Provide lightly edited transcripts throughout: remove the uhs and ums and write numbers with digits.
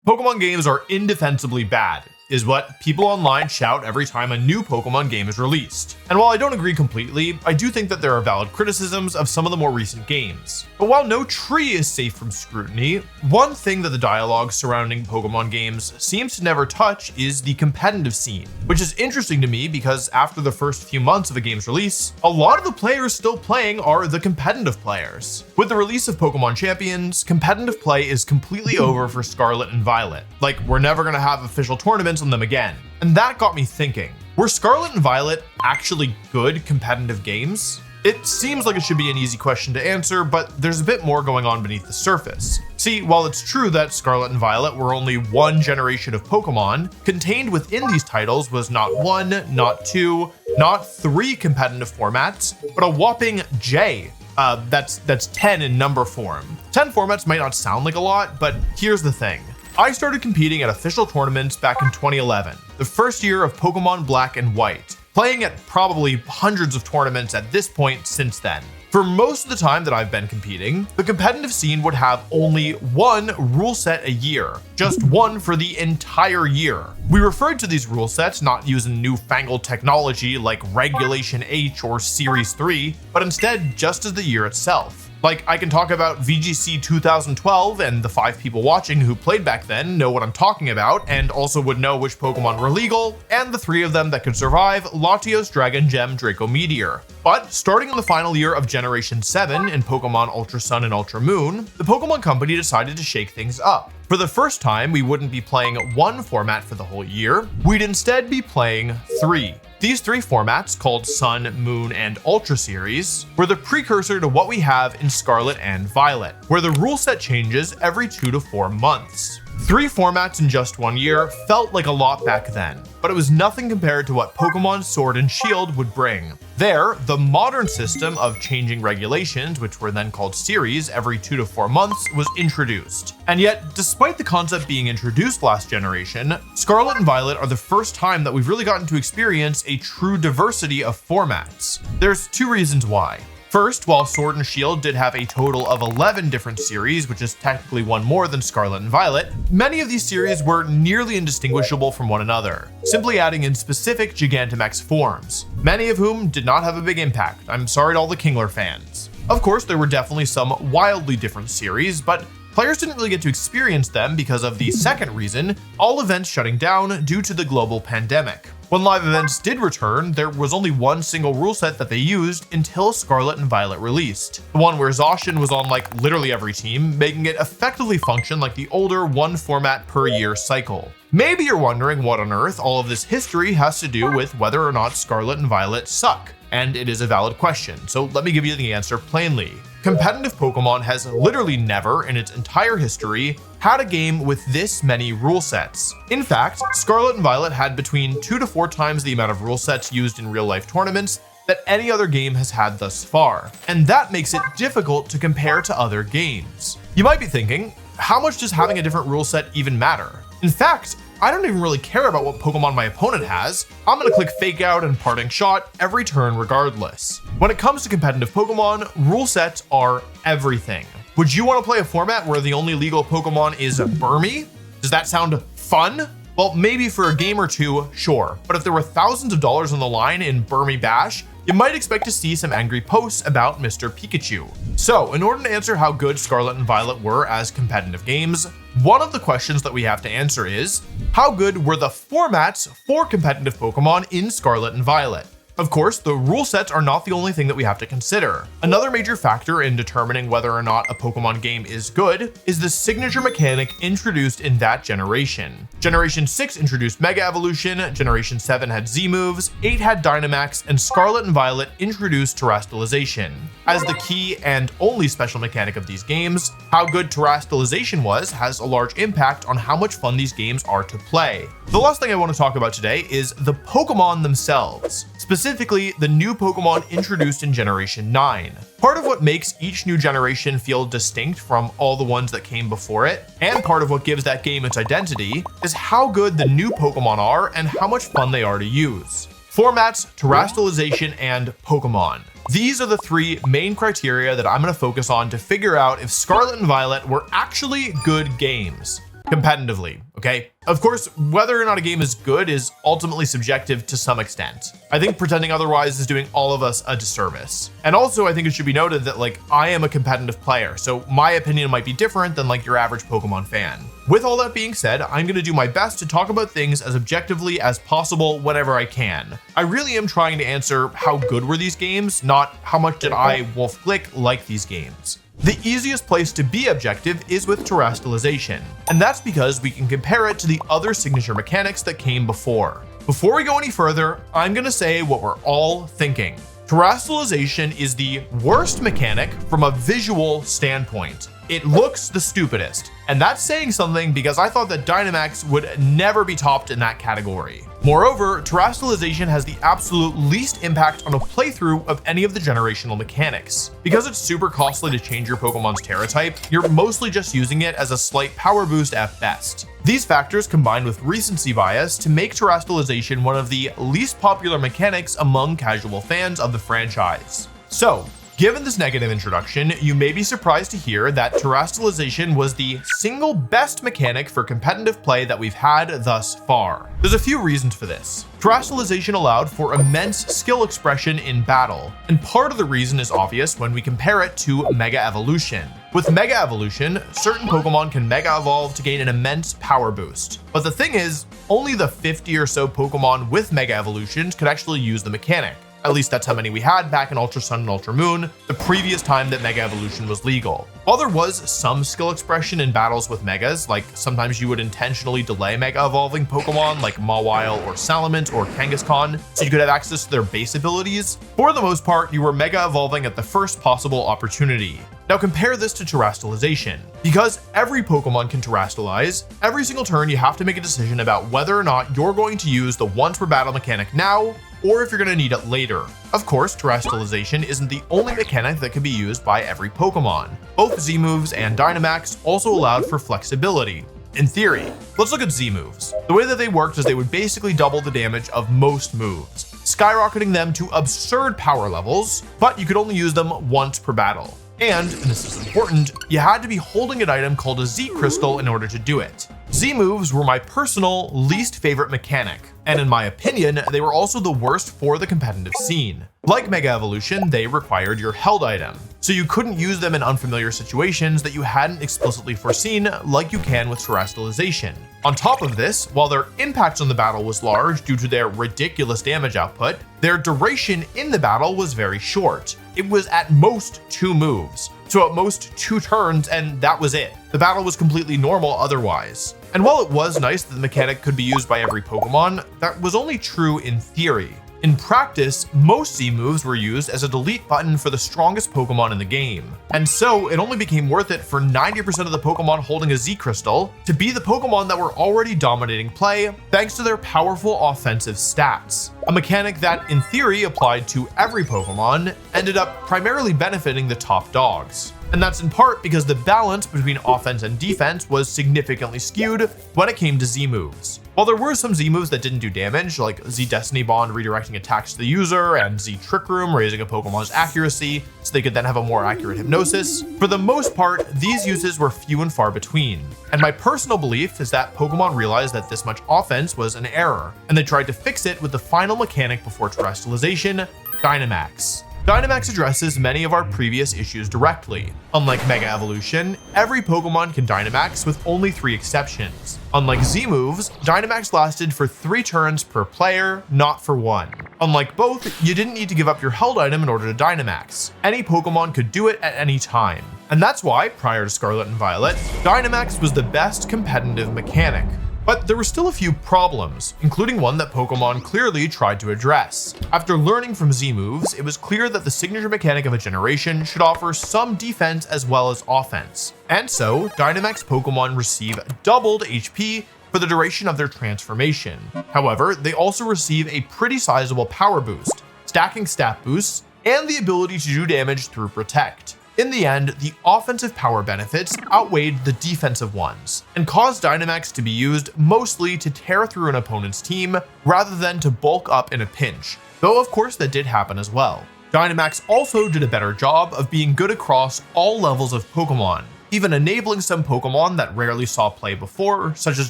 Pokemon games are indefensibly bad, is what people online shout every time a new Pokemon game is released. And while I don't agree completely, I do think that there are valid criticisms of some of the more recent games. But while no tree is safe from scrutiny, one thing that the dialogue surrounding Pokemon games seems to never touch is the competitive scene, which is interesting to me because after the first few months of a game's release, a lot of the players still playing are the competitive players. With the release of Pokemon Champions, competitive play is completely over for Scarlet and Violet. Like, we're never gonna have official tournaments on them again. And that got me thinking, were Scarlet and Violet actually good competitive games? It seems like it should be an easy question to answer, but there's a bit more going on beneath the surface. See, while it's true that Scarlet and Violet were only one generation of Pokemon, contained within these titles was not one, not two, not three competitive formats, but a whopping J. That's 10 in number form. 10 formats might not sound like a lot, but here's the thing. I started competing at official tournaments back in 2011, the first year of Pokemon Black and White, playing at probably hundreds of tournaments at this point since then. For most of the time that I've been competing, the competitive scene would have only one rule set a year, just one for the entire year. We referred to these rule sets not using newfangled technology like Regulation H or Series 3, but instead just as the year itself. Like, I can talk about VGC 2012, and the 5 people watching who played back then know what I'm talking about, and also would know which Pokemon were legal, and the 3 of them that could survive Latios, Dragon Gem, Draco Meteor. But starting in the final year of Generation 7 in Pokemon Ultra Sun and Ultra Moon, the Pokemon Company decided to shake things up. For the first time, we wouldn't be playing one format for the whole year, we'd instead be playing 3. These 3 formats, called Sun, Moon, and Ultra Series, were the precursor to what we have in Scarlet and Violet, where the rule set changes every 2 to 4 months. 3 formats in just 1 year felt like a lot back then, but it was nothing compared to what Pokemon Sword and Shield would bring. There, the modern system of changing regulations, which were then called series every 2 to 4 months, was introduced. And yet, despite the concept being introduced last generation, Scarlet and Violet are the first time that we've really gotten to experience a true diversity of formats. There's 2 reasons why. First, while Sword and Shield did have a total of 11 different series, which is technically one more than Scarlet and Violet, many of these series were nearly indistinguishable from one another, simply adding in specific Gigantamax forms, many of whom did not have a big impact. I'm sorry to all the Kingler fans. Of course, there were definitely some wildly different series, but players didn't really get to experience them because of the second reason, all events shutting down due to the global pandemic. When live events did return, there was only one single rule set that they used until Scarlet and Violet released. The one where Zacian was on like literally every team, making it effectively function like the older one format per year cycle. Maybe you're wondering what on earth all of this history has to do with whether or not Scarlet and Violet suck. And it is a valid question, so let me give you the answer plainly. Competitive Pokemon has literally never, in its entire history, had a game with this many rule sets. In fact, Scarlet and Violet had between 2 to 4 times the amount of rule sets used in real-life tournaments that any other game has had thus far, and that makes it difficult to compare to other games. You might be thinking, how much does having a different rule set even matter? In fact, I don't even really care about what Pokemon my opponent has. I'm gonna click Fake Out and Parting Shot every turn regardless. When it comes to competitive Pokemon, rule sets are everything. Would you want to play a format where the only legal Pokemon is Burmy? Does that sound fun? Well, maybe for a game or 2, sure. But if there were thousands of dollars on the line in Burmy Bash, you might expect to see some angry posts about Mr. Pikachu. So, in order to answer how good Scarlet and Violet were as competitive games, one of the questions that we have to answer is, how good were the formats for competitive Pokemon in Scarlet and Violet? Of course, the rule sets are not the only thing that we have to consider. Another major factor in determining whether or not a Pokemon game is good is the signature mechanic introduced in that generation. Generation 6 introduced Mega Evolution, Generation 7 had Z moves, 8 had Dynamax, and Scarlet and Violet introduced Terastalization. As the key and only special mechanic of these games, how good Terastalization was has a large impact on how much fun these games are to play. The last thing I want to talk about today is the Pokemon themselves, specifically the new Pokemon introduced in Generation 9. Part of what makes each new generation feel distinct from all the ones that came before it, and part of what gives that game its identity, is how good the new Pokemon are and how much fun they are to use. Formats, Terastalization, and Pokemon. These are the 3 main criteria that I'm going to focus on to figure out if Scarlet and Violet were actually good games. competitively, okay? Of course, whether or not a game is good is ultimately subjective to some extent. I think pretending otherwise is doing all of us a disservice. And also, I think it should be noted that like I am a competitive player, so my opinion might be different than like your average Pokemon fan. With all that being said, I'm going to do my best to talk about things as objectively as possible whenever I can. I really am trying to answer how good were these games, not how much did I, Wolf like these games. The easiest place to be objective is with Terastalization, and that's because we can compare it to the other signature mechanics that came before. Before we go any further, I'm going to say what we're all thinking. Terastalization is the worst mechanic from a visual standpoint. It looks the stupidest, and that's saying something because I thought that Dynamax would never be topped in that category. Moreover, Terastalization has the absolute least impact on a playthrough of any of the generational mechanics. Because it's super costly to change your Pokemon's Terra type, you're mostly just using it as a slight power boost at best. These factors combined with recency bias to make Terastalization one of the least popular mechanics among casual fans of the franchise. So, given this negative introduction, you may be surprised to hear that Terastalization was the single best mechanic for competitive play that we've had thus far. There's a few reasons for this. Terastalization allowed for immense skill expression in battle, and part of the reason is obvious when we compare it to Mega Evolution. With Mega Evolution, certain Pokemon can Mega Evolve to gain an immense power boost. But the thing is, only the 50 or so Pokemon with Mega Evolutions could actually use the mechanic. At least that's how many we had back in Ultra Sun and Ultra Moon, the previous time that Mega Evolution was legal. While there was some skill expression in battles with Megas, like sometimes you would intentionally delay Mega Evolving Pokemon like Mawile or Salamence or Kangaskhan, so you could have access to their base abilities, for the most part, you were Mega Evolving at the first possible opportunity. Now compare this to Terastalization. Because every Pokemon can Terastalize, every single turn you have to make a decision about whether or not you're going to use the once per battle mechanic now, or if you're going to need it later. Of course, Terastalization isn't the only mechanic that can be used by every Pokemon. Both Z-moves and Dynamax also allowed for flexibility. In theory, let's look at Z-moves. The way that they worked is they would basically double the damage of most moves, skyrocketing them to absurd power levels, but you could only use them once per battle. And this is important, you had to be holding an item called a Z Crystal in order to do it. Z moves were my personal least favorite mechanic, and in my opinion, they were also the worst for the competitive scene. Like Mega Evolution, they required your held item, so you couldn't use them in unfamiliar situations that you hadn't explicitly foreseen like you can with Terastalization. On top of this, while their impact on the battle was large due to their ridiculous damage output, their duration in the battle was very short. It was at most 2 moves, so at most 2 turns, and that was it. The battle was completely normal otherwise. And while it was nice that the mechanic could be used by every Pokemon, that was only true in theory. In practice, most Z moves were used as a delete button for the strongest Pokemon in the game. And so it only became worth it for 90% of the Pokemon holding a Z Crystal to be the Pokemon that were already dominating play thanks to their powerful offensive stats. A mechanic that, in theory, applied to every Pokemon, ended up primarily benefiting the top dogs. And that's in part because the balance between offense and defense was significantly skewed when it came to Z moves. While there were some Z moves that didn't do damage, like Z Destiny Bond redirecting attacks to the user and Z Trick Room raising a Pokemon's accuracy so they could then have a more accurate hypnosis, for the most part, these uses were few and far between. And my personal belief is that Pokemon realized that this much offense was an error, and they tried to fix it with the final mechanic before Terastalization, Dynamax. Dynamax addresses many of our previous issues directly. Unlike Mega Evolution, every Pokemon can Dynamax with only 3 exceptions. Unlike Z moves, Dynamax lasted for 3 turns per player, not for 1. Unlike both, you didn't need to give up your held item in order to Dynamax. Any Pokemon could do it at any time. And that's why, prior to Scarlet and Violet, Dynamax was the best competitive mechanic. But there were still a few problems, including one that Pokemon clearly tried to address. After learning from Z moves, it was clear that the signature mechanic of a generation should offer some defense as well as offense. And so, Dynamax Pokemon receive doubled HP for the duration of their transformation. However, they also receive a pretty sizable power boost, stacking stat boosts, and the ability to do damage through Protect. In the end, the offensive power benefits outweighed the defensive ones, and caused Dynamax to be used mostly to tear through an opponent's team rather than to bulk up in a pinch, though of course that did happen as well. Dynamax also did a better job of being good across all levels of Pokemon. even enabling some Pokemon that rarely saw play before, such as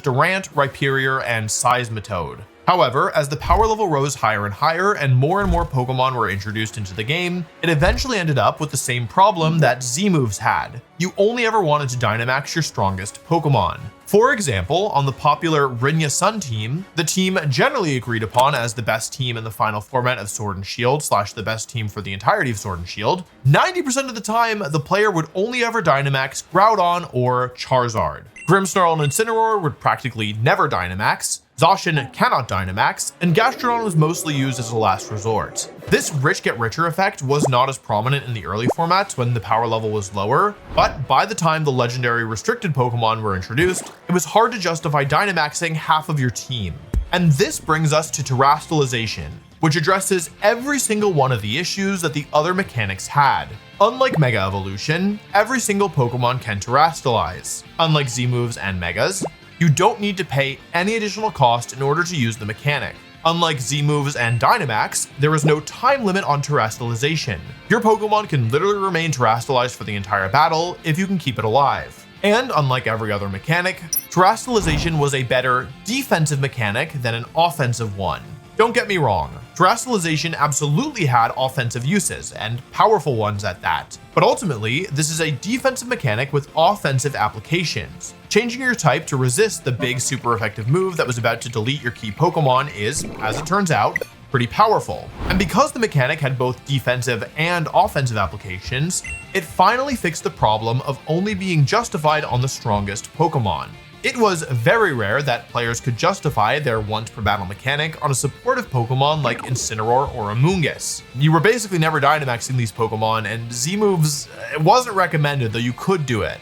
Durant, Rhyperior, and Seismitoad. However, as the power level rose higher and higher and more Pokemon were introduced into the game, it eventually ended up with the same problem that Z-moves had. You only ever wanted to Dynamax your strongest Pokemon. For example, on the popular Rinya Sun team, the team generally agreed upon as the best team in the final format of Sword and Shield / the best team for the entirety of Sword and Shield, 90% of the time, the player would only ever Dynamax Groudon or Charizard. Grimmsnarl and Incineroar would practically never Dynamax, Zacian cannot Dynamax, and Gastrodon was mostly used as a last resort. This rich get richer effect was not as prominent in the early formats when the power level was lower, but by the time the legendary restricted Pokemon were introduced, it was hard to justify Dynamaxing half of your team. And this brings us to Terastalization, which addresses every single one of the issues that the other mechanics had. Unlike Mega Evolution, every single Pokemon can Terastalize. Unlike Z-moves and Megas, you don't need to pay any additional cost in order to use the mechanic. Unlike Z-moves and Dynamax, there is no time limit on Terastalization. Your Pokemon can literally remain Terastalized for the entire battle if you can keep it alive. And unlike every other mechanic, Terastalization was a better defensive mechanic than an offensive one. Don't get me wrong, Terastalization absolutely had offensive uses, and powerful ones at that. But ultimately, this is a defensive mechanic with offensive applications. Changing your type to resist the big super effective move that was about to delete your key Pokemon is, as it turns out, pretty powerful. And because the mechanic had both defensive and offensive applications, it finally fixed the problem of only being justified on the strongest Pokemon. It was very rare that players could justify their once per battle mechanic on a supportive Pokemon like Incineroar or Amoonguss. You were basically never Dynamaxing these Pokemon, and Z-moves, it wasn't recommended, though you could do it.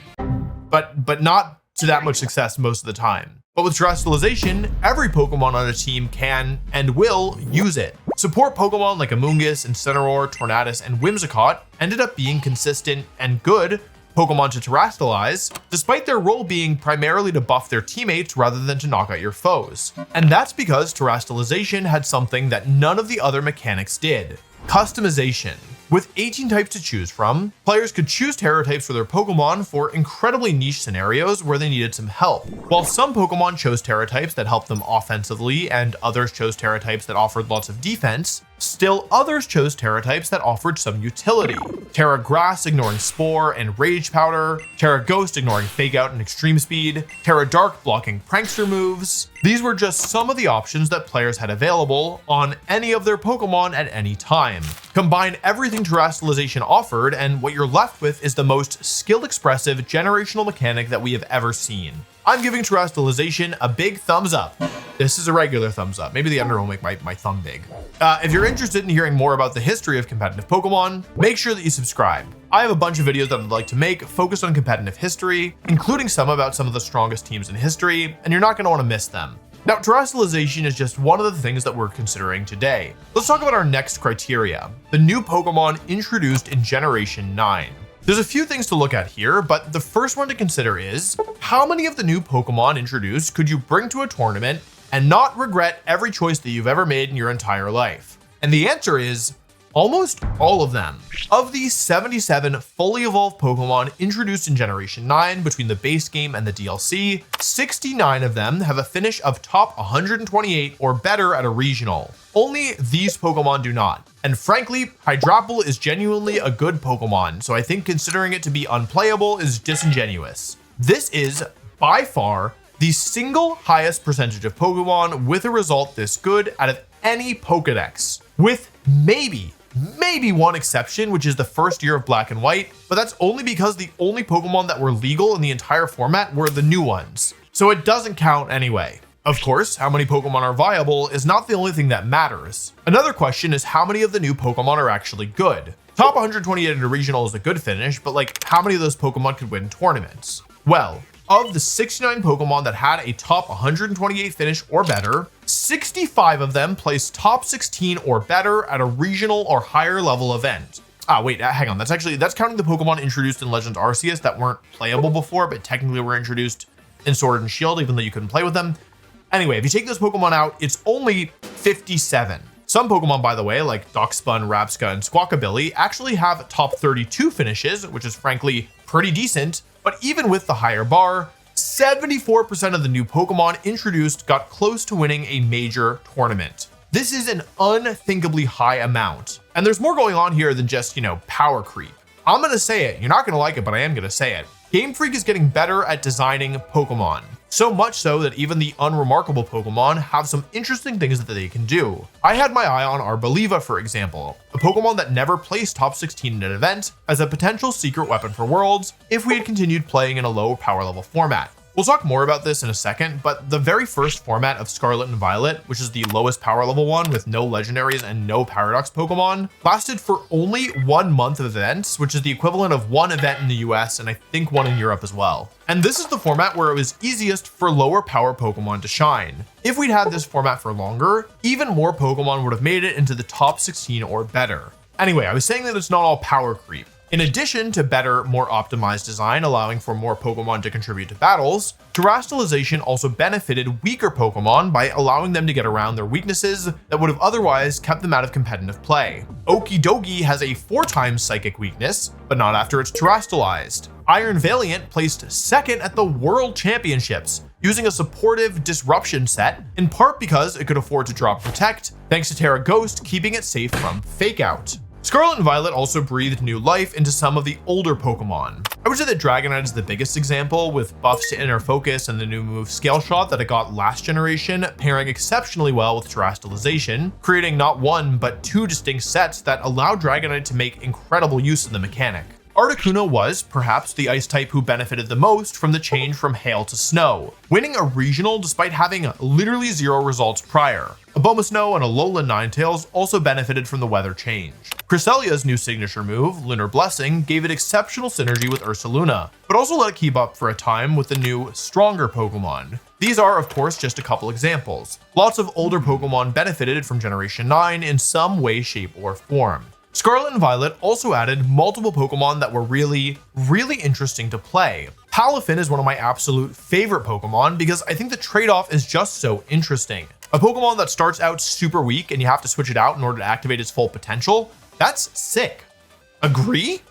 But not to that much success most of the time. But with Terastalization, every Pokemon on a team can and will use it. Support Pokemon like Amoonguss, Incineroar, Tornadus, and Whimsicott ended up being consistent and good Pokemon to Terastalize, despite their role being primarily to buff their teammates rather than to knock out your foes. And that's because Terastalization had something that none of the other mechanics did: customization. With 18 types to choose from, players could choose Terra types for their Pokemon for incredibly niche scenarios where they needed some help. While some Pokemon chose Terra types that helped them offensively and others chose Terra types that offered lots of defense, still others chose Terra types that offered some utility. Terra Grass ignoring Spore and Rage Powder, Terra Ghost ignoring Fake Out and Extreme Speed, Terra Dark blocking Prankster moves. These were just some of the options that players had available on any of their Pokemon at any time. Combine everything Terastalization offered, and what you're left with is the most skill-expressive generational mechanic that we have ever seen. I'm giving Terastalization a big thumbs up. This is a regular thumbs up. Maybe the under will make my thumb big. If you're interested in hearing more about the history of competitive Pokemon, make sure that you subscribe. I have a bunch of videos that I'd like to make focused on competitive history, including some about some of the strongest teams in history, and you're not going to want to miss them. Now, Terastalization is just one of the things that we're considering today. Let's talk about our next criteria, the new Pokemon introduced in Generation 9. There's a few things to look at here, but the first one to consider is, how many of the new Pokemon introduced could you bring to a tournament and not regret every choice that you've ever made in your entire life? And the answer is almost all of them. Of the 77 fully evolved Pokemon introduced in Generation 9 between the base game and the DLC, 69 of them have a finish of top 128 or better at a regional. Only these Pokemon do not. And frankly, Hydrapple is genuinely a good Pokemon, so I think considering it to be unplayable is disingenuous. This is, by far, the single highest percentage of Pokemon with a result this good out of any Pokedex, with maybe one exception, which is the first year of Black and White, but that's only because the only Pokemon that were legal in the entire format were the new ones, so it doesn't count anyway. Of course, how many Pokemon are viable is not the only thing that matters. Another question is how many of the new Pokemon are actually good. Top 128 in a regional is a good finish, but like, how many of those Pokemon could win tournaments? Well, of the 69 Pokemon that had a top 128 finish or better, 65 of them placed top 16 or better at a regional or higher level event. Hang on, that's counting the Pokemon introduced in Legends Arceus that weren't playable before, but technically were introduced in Sword and Shield, even though you couldn't play with them. Anyway, if you take those Pokemon out, it's only 57. Some Pokemon, by the way, like Doxpun, Rabsca, and Squawkabilly, actually have top 32 finishes, which is frankly pretty decent, But even with the higher bar, 74% of the new Pokemon introduced got close to winning a major tournament. This is an unthinkably high amount. And there's more going on here than just, power creep. I'm gonna say it. You're not gonna like it, but I am gonna say it. Game Freak is getting better at designing Pokemon. So much so that even the unremarkable Pokemon have some interesting things that they can do. I had my eye on Arboliva, for example, a Pokemon that never placed top 16 in an event, as a potential secret weapon for Worlds if we had continued playing in a low power level format. We'll talk more about this in a second, but the very first format of Scarlet and Violet, which is the lowest power level one with no legendaries and no paradox Pokemon, lasted for only 1 month of events, which is the equivalent of one event in the US and I think one in Europe as well. And this is the format where it was easiest for lower power Pokemon to shine. If we'd had this format for longer, even more Pokemon would have made it into the top 16 or better. Anyway, I was saying that it's not all power creep. In addition to better, more optimized design allowing for more Pokemon to contribute to battles, Terastalization also benefited weaker Pokemon by allowing them to get around their weaknesses that would have otherwise kept them out of competitive play. Okidogi has a 4x psychic weakness, but not after it's terastalized. Iron Valiant placed second at the World Championships, using a supportive disruption set, in part because it could afford to drop Protect, thanks to Terra Ghost keeping it safe from Fake Out. Scarlet and Violet also breathed new life into some of the older Pokemon. I would say that Dragonite is the biggest example, with buffs to Inner Focus and the new move Scale Shot that it got last generation pairing exceptionally well with Terastalization, creating not one but 2 distinct sets that allow Dragonite to make incredible use of the mechanic. Articuno was, perhaps, the ice type who benefited the most from the change from hail to snow, winning a regional despite having literally 0 results prior. Abomasnow and Alolan Ninetales also benefited from the weather change. Cresselia's new signature move, Lunar Blessing, gave it exceptional synergy with Ursaluna, but also let it keep up for a time with the new, stronger Pokemon. These are, of course, just a couple examples. Lots of older Pokemon benefited from Generation 9 in some way, shape, or form. Scarlet and Violet also added multiple Pokemon that were really interesting to play. Palafin is one of my absolute favorite Pokemon because I think the trade-off is just so interesting. A Pokemon that starts out super weak and you have to switch it out in order to activate its full potential, that's sick. Agree?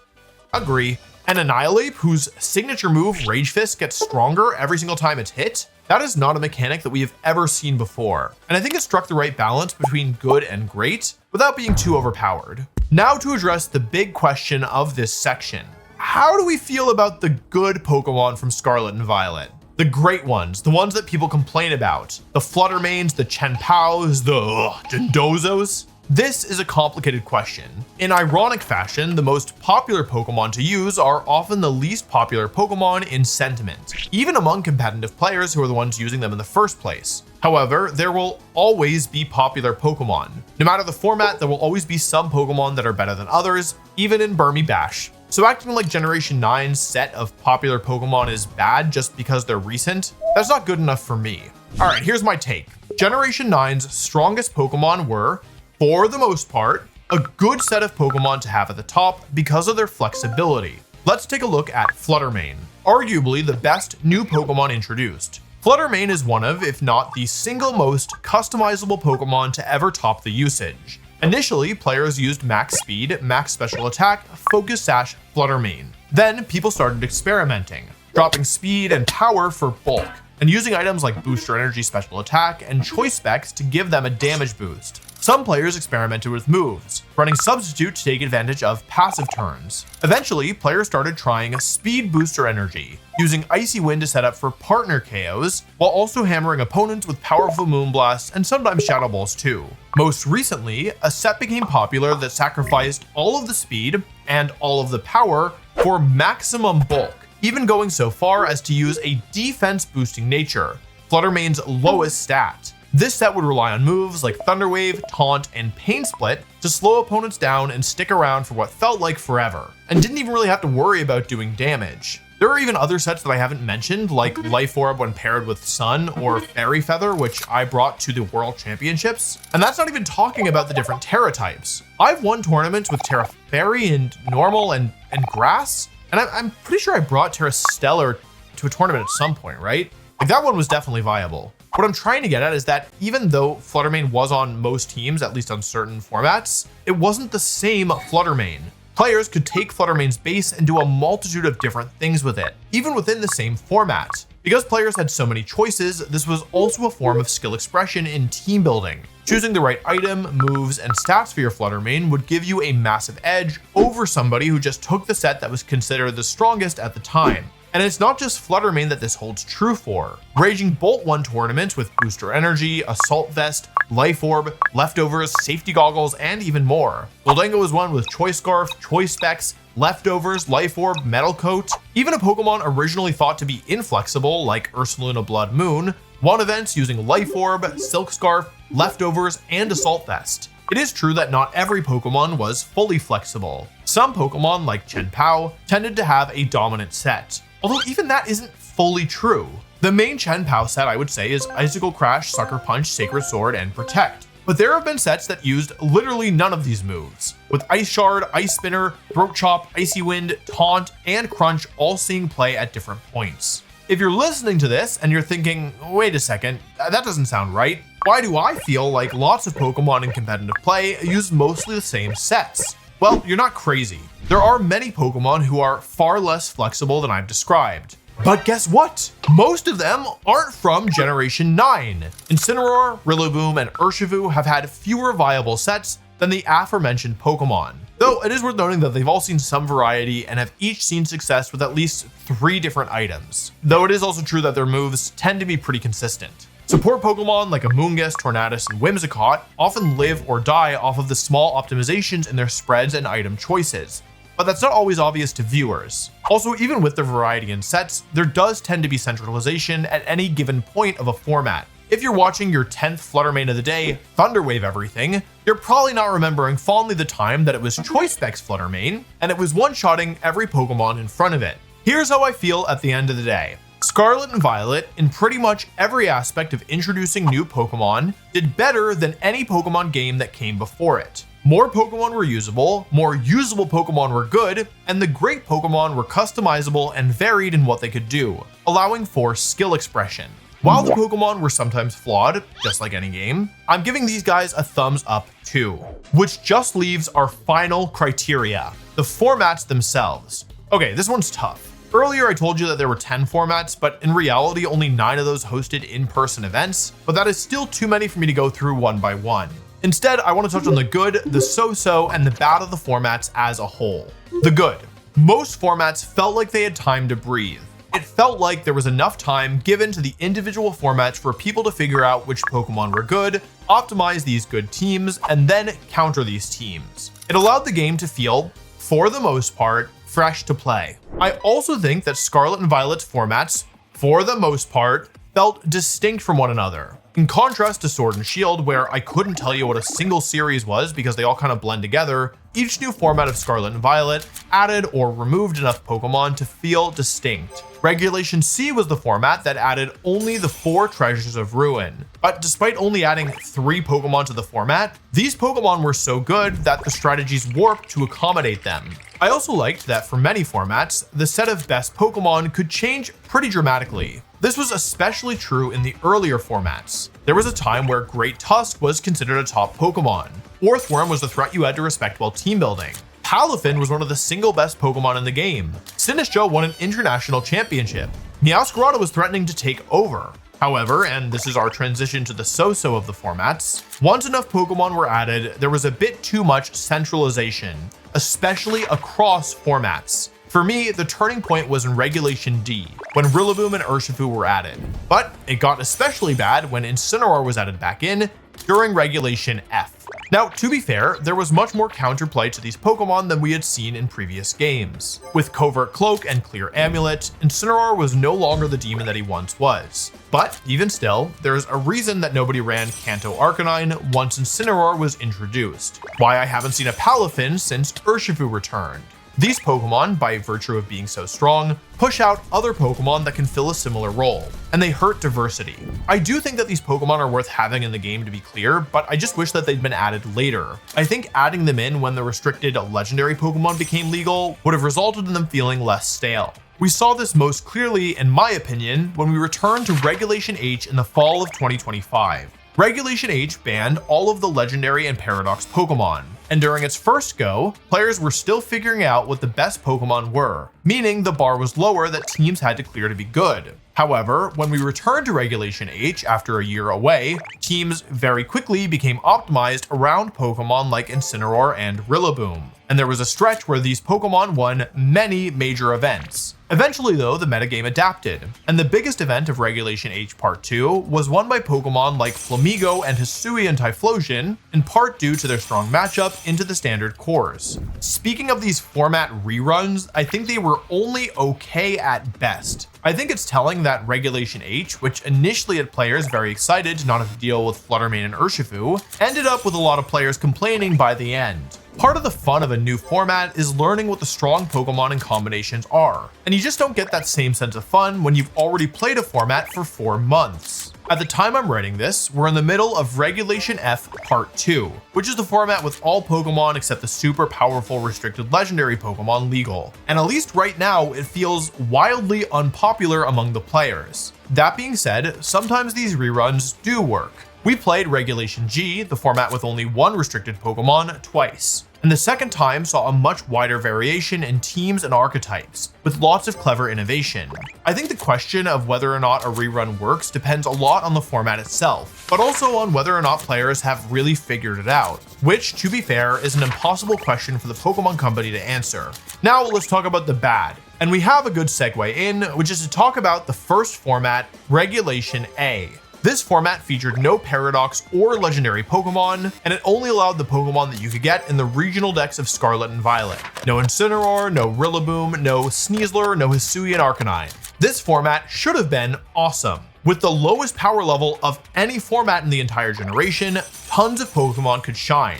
Agree. And Annihilate, whose signature move, Rage Fist, gets stronger every single time it's hit, that is not a mechanic that we have ever seen before. And I think it struck the right balance between good and great without being too overpowered. Now to address the big question of this section. How do we feel about the good Pokemon from Scarlet and Violet? The great ones, the ones that people complain about. The Fluttermanes, the Chenpaos, the Dindozos. This is a complicated question. In ironic fashion, the most popular Pokemon to use are often the least popular Pokemon in sentiment, even among competitive players who are the ones using them in the first place. However, there will always be popular Pokemon. No matter the format, there will always be some Pokemon that are better than others, even in Burmy Bash. So acting like Generation 9's set of popular Pokemon is bad just because they're recent, that's not good enough for me. Alright, here's my take. Generation 9's strongest Pokemon were, for the most part, a good set of Pokemon to have at the top because of their flexibility. Let's take a look at Fluttermane, arguably the best new Pokemon introduced. Fluttermane is one of, if not the single most customizable Pokemon to ever top the usage. Initially, players used max speed, max special attack, focus sash, Fluttermane. Then people started experimenting, dropping speed and power for bulk, and using items like booster energy special attack and choice specs to give them a damage boost. Some players experimented with moves, running substitute to take advantage of passive turns. Eventually, players started trying a speed booster energy, using Icy Wind to set up for partner KOs, while also hammering opponents with powerful Moonblasts and sometimes Shadow Balls too. Most recently, a set became popular that sacrificed all of the speed and all of the power for maximum bulk, even going so far as to use a defense boosting nature, Fluttermane's lowest stat. This set would rely on moves like Thunder Wave, Taunt, and Pain Split to slow opponents down and stick around for what felt like forever, and didn't even really have to worry about doing damage. There are even other sets that I haven't mentioned, like Life Orb when paired with Sun, or Fairy Feather, which I brought to the World Championships. And that's not even talking about the different Terra types. I've won tournaments with Terra Fairy and Normal and Grass, and I'm pretty sure I brought Terra Stellar to a tournament at some point, right? Like, that one was definitely viable. What I'm trying to get at is that even though Fluttermane was on most teams, at least on certain formats, it wasn't the same Fluttermane. Players could take Fluttermane's base and do a multitude of different things with it, even within the same format. Because players had so many choices, this was also a form of skill expression in team building. Choosing the right item, moves, and stats for your Fluttermane would give you a massive edge over somebody who just took the set that was considered the strongest at the time. And it's not just Fluttermane that this holds true for. Raging Bolt won tournaments with Booster Energy, Assault Vest, Life Orb, Leftovers, Safety Goggles, and even more. Goldango was one with Choice Scarf, Choice Specs, Leftovers, Life Orb, Metal Coat. Even a Pokemon originally thought to be inflexible, like Ursaluna Blood Moon, won events using Life Orb, Silk Scarf, Leftovers, and Assault Vest. It is true that not every Pokemon was fully flexible. Some Pokemon, like Chien-Pao, tended to have a dominant set. Although even that isn't fully true. The main Chien-Pao set I would say is Icicle Crash, Sucker Punch, Sacred Sword, and Protect. But there have been sets that used literally none of these moves, with Ice Shard, Ice Spinner, Throat Chop, Icy Wind, Taunt, and Crunch all seeing play at different points. If you're listening to this and you're thinking, wait a second, that doesn't sound right. Why do I feel like lots of Pokemon in competitive play use mostly the same sets? Well, you're not crazy. There are many Pokemon who are far less flexible than I've described. But guess what? Most of them aren't from Generation 9. Incineroar, Rillaboom, and Urshifu have had fewer viable sets than the aforementioned Pokemon. Though it is worth noting that they've all seen some variety and have each seen success with at least 3 different items. Though it is also true that their moves tend to be pretty consistent. Support Pokemon like Amoonguss, Tornadus, and Whimsicott often live or die off of the small optimizations in their spreads and item choices, but that's not always obvious to viewers. Also, even with the variety in sets, there does tend to be centralization at any given point of a format. If you're watching your 10th Fluttermane of the day, Thunderwave everything, you're probably not remembering fondly the time that it was Choice Specs Fluttermane, and it was one-shotting every Pokemon in front of it. Here's how I feel at the end of the day. Scarlet and Violet, in pretty much every aspect of introducing new Pokemon, did better than any Pokemon game that came before it. More Pokemon were usable, more usable Pokemon were good, and the great Pokemon were customizable and varied in what they could do, allowing for skill expression. While the Pokemon were sometimes flawed, just like any game, I'm giving these guys a thumbs up too. Which just leaves our final criteria, the formats themselves. Okay, this one's tough. Earlier I told you that there were 10 formats, but in reality only 9 of those hosted in-person events, but that is still too many for me to go through one by one. Instead, I want to touch on the good, the so-so, and the bad of the formats as a whole. The good. Most formats felt like they had time to breathe. It felt like there was enough time given to the individual formats for people to figure out which Pokemon were good, optimize these good teams, and then counter these teams. It allowed the game to feel, for the most part, fresh to play. I also think that Scarlet and Violet's formats, for the most part, felt distinct from one another. In contrast to Sword and Shield, where I couldn't tell you what a single series was because they all kind of blend together, each new format of Scarlet and Violet added or removed enough Pokemon to feel distinct. Regulation C was the format that added only the 4 Treasures of Ruin. But despite only adding 3 Pokemon to the format, these Pokemon were so good that the strategies warped to accommodate them. I also liked that for many formats, the set of best Pokemon could change pretty dramatically. This was especially true in the earlier formats. There was a time where Great Tusk was considered a top Pokemon. Orthworm was the threat you had to respect while team building. Palafin was one of the single best Pokemon in the game. Sinistcha won an international championship. Meowscarada was threatening to take over. However, and this is our transition to the so-so of the formats, once enough Pokemon were added, there was a bit too much centralization, especially across formats. For me, the turning point was in Regulation D, when Rillaboom and Urshifu were added. But it got especially bad when Incineroar was added back in during Regulation F. Now, to be fair, there was much more counterplay to these Pokemon than we had seen in previous games. With Covert Cloak and Clear Amulet, Incineroar was no longer the demon that he once was. But even still, there's a reason that nobody ran Kanto Arcanine once Incineroar was introduced. Why I haven't seen a Palafin since Urshifu returned. These Pokemon, by virtue of being so strong, push out other Pokemon that can fill a similar role, and they hurt diversity. I do think that these Pokemon are worth having in the game, to be clear, but I just wish that they'd been added later. I think adding them in when the restricted legendary Pokemon became legal would have resulted in them feeling less stale. We saw this most clearly, in my opinion, when we returned to Regulation H in the fall of 2025. Regulation H banned all of the legendary and paradox Pokemon, and during its first go, players were still figuring out what the best Pokemon were, meaning the bar was lower that teams had to clear to be good. However, when we returned to Regulation H after a year away, teams very quickly became optimized around Pokemon like Incineroar and Rillaboom, and there was a stretch where these Pokemon won many major events. Eventually though, the metagame adapted, and the biggest event of Regulation H Part 2 was won by Pokemon like Flamigo and Hisui and Typhlosion, in part due to their strong matchup into the standard cores. Speaking of these format reruns, I think they were only okay at best. I think it's telling that Regulation H, which initially had players very excited to not have to deal with Fluttermane and Urshifu, ended up with a lot of players complaining by the end. Part of the fun of a new format is learning what the strong Pokemon and combinations are, and you just don't get that same sense of fun when you've already played a format for 4 months. At the time I'm writing this, we're in the middle of Regulation F Part 2, which is the format with all Pokemon except the super powerful restricted legendary Pokemon legal. And at least right now, it feels wildly unpopular among the players. That being said, sometimes these reruns do work. We played Regulation G, the format with only one restricted Pokemon, twice. And the second time saw a much wider variation in teams and archetypes, with lots of clever innovation. I think the question of whether or not a rerun works depends a lot on the format itself, but also on whether or not players have really figured it out, which, to be fair, is an impossible question for the Pokemon Company to answer. Now let's talk about the bad. And we have a good segue in, which is to talk about the first format, Regulation A. This format featured no Paradox or Legendary Pokemon, and it only allowed the Pokemon that you could get in the regional decks of Scarlet and Violet. No Incineroar, no Rillaboom, no Sneasler, no Hisui and Arcanine. This format should have been awesome. With the lowest power level of any format in the entire generation, tons of Pokemon could shine,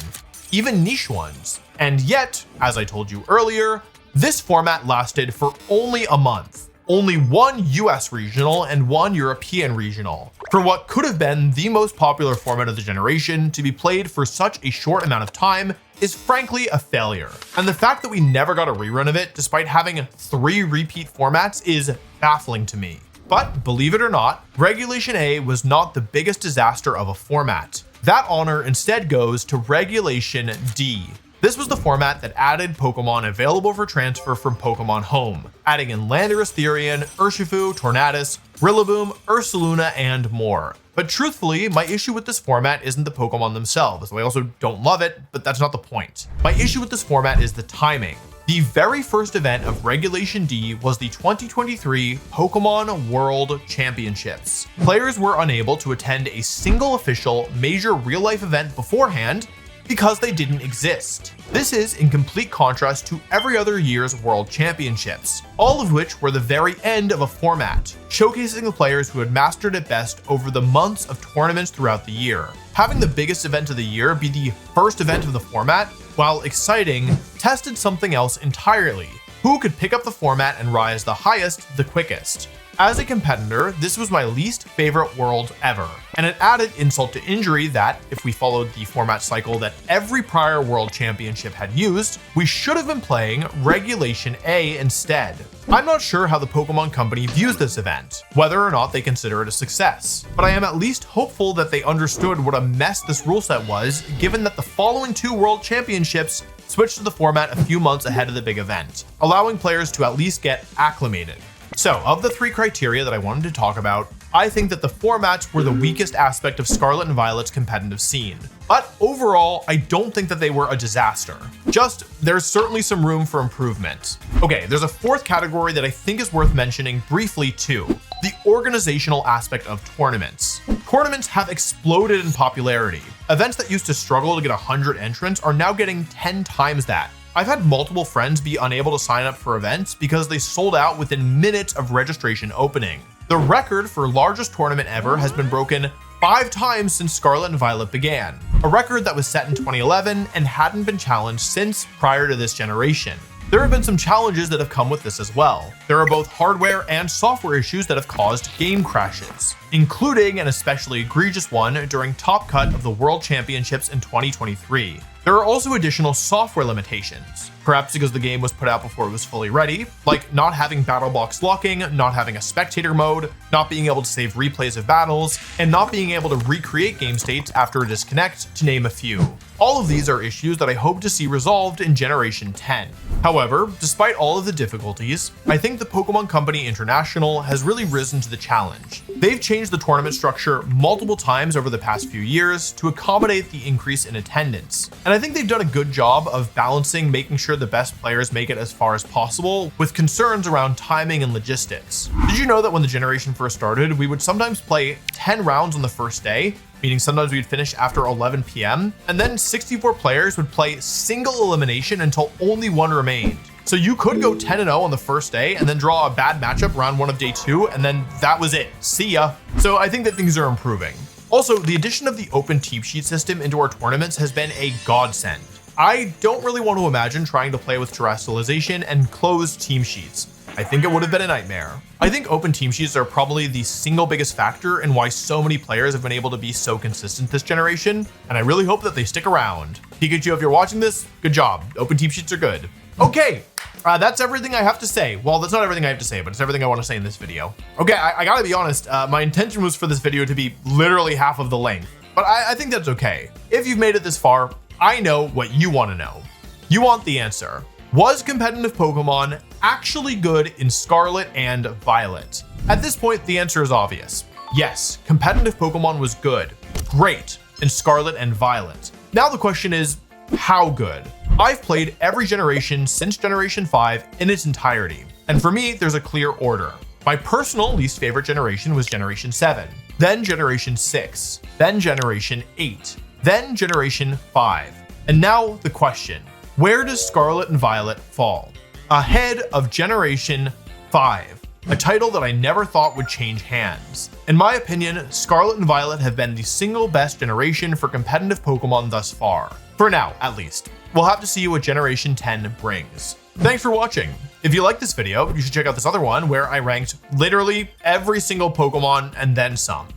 even niche ones. And yet, as I told you earlier, this format lasted for only a month. Only one US regional and one European regional, for what could have been the most popular format of the generation to be played for such a short amount of time is frankly a failure. And the fact that we never got a rerun of it despite having 3 repeat formats is baffling to me. But believe it or not, Regulation A was not the biggest disaster of a format. That honor instead goes to Regulation D. This was the format that added Pokemon available for transfer from Pokemon Home, adding in Landorus Therian, Urshifu, Tornadus, Rillaboom, Ursaluna, and more. But truthfully, my issue with this format isn't the Pokemon themselves, though I also don't love it, but that's not the point. My issue with this format is the timing. The very first event of Regulation D was the 2023 Pokemon World Championships. Players were unable to attend a single official major real-life event beforehand because they didn't exist. This is in complete contrast to every other year's World Championships, all of which were the very end of a format, showcasing the players who had mastered it best over the months of tournaments throughout the year. Having the biggest event of the year be the first event of the format, while exciting, tested something else entirely. Who could pick up the format and rise the highest the quickest? As a competitor, this was my least favorite world ever, and it added insult to injury that, if we followed the format cycle that every prior World Championship had used, we should have been playing Regulation A instead. I'm not sure how the Pokemon Company views this event, whether or not they consider it a success, but I am at least hopeful that they understood what a mess this rule set was, given that the following 2 World Championships switched to the format a few months ahead of the big event, allowing players to at least get acclimated. So, of the 3 criteria that I wanted to talk about, I think that the formats were the weakest aspect of Scarlet and Violet's competitive scene. But overall, I don't think that they were a disaster. Just, there's certainly some room for improvement. Okay, there's a 4th category that I think is worth mentioning briefly too. The organizational aspect of tournaments. Tournaments have exploded in popularity. Events that used to struggle to get 100 entrants are now getting 10 times that. I've had multiple friends be unable to sign up for events because they sold out within minutes of registration opening. The record for largest tournament ever has been broken 5 times since Scarlet and Violet began, a record that was set in 2011 and hadn't been challenged since prior to this generation. There have been some challenges that have come with this as well. There are both hardware and software issues that have caused game crashes, including an especially egregious one during Top Cut of the World Championships in 2023. There are also additional software limitations, perhaps because the game was put out before it was fully ready, like not having battle box locking, not having a spectator mode, not being able to save replays of battles, and not being able to recreate game states after a disconnect, to name a few. All of these are issues that I hope to see resolved in Generation 10. However, despite all of the difficulties, I think the Pokemon Company International has really risen to the challenge. They've changed the tournament structure multiple times over the past few years to accommodate the increase in attendance. And I think they've done a good job of balancing making sure the best players make it as far as possible with concerns around timing and logistics. Did you know that when the generation first started, we would sometimes play 10 rounds on the first day, meaning sometimes we'd finish after 11 p.m., and then 64 players would play single elimination until only one remained. So you could go 10-0 on the first day and then draw a bad matchup round 1 of day 2, and then that was it. See ya. So I think that things are improving. Also, the addition of the open team sheet system into our tournaments has been a godsend. I don't really want to imagine trying to play with Terastalization and closed team sheets. I think it would have been a nightmare. I think open team sheets are probably the single biggest factor in why so many players have been able to be so consistent this generation, and I really hope that they stick around. Pikachu, if you're watching this, good job. Open team sheets are good. Okay, that's everything I have to say. Well, that's not everything I have to say, but it's everything I want to say in this video. Okay, I gotta be honest, my intention was for this video to be literally half of the length, but I think that's okay. If you've made it this far, I know what you want to know. You want the answer. Was competitive Pokemon actually good in Scarlet and Violet? At this point, the answer is obvious. Yes, competitive Pokemon was good, great, in Scarlet and Violet. Now the question is, how good? I've played every generation since Generation 5 in its entirety, and for me, there's a clear order. My personal least favorite generation was Generation 7, then Generation 6, then Generation 8, then Generation 5, and now the question. Where does Scarlet and Violet fall? Ahead of Generation 5, a title that I never thought would change hands. In my opinion, Scarlet and Violet have been the single best generation for competitive Pokemon thus far. For now, at least. We'll have to see what Generation 10 brings. Thanks for watching. If you like this video, you should check out this other one where I ranked literally every single Pokemon and then some.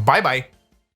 Bye bye.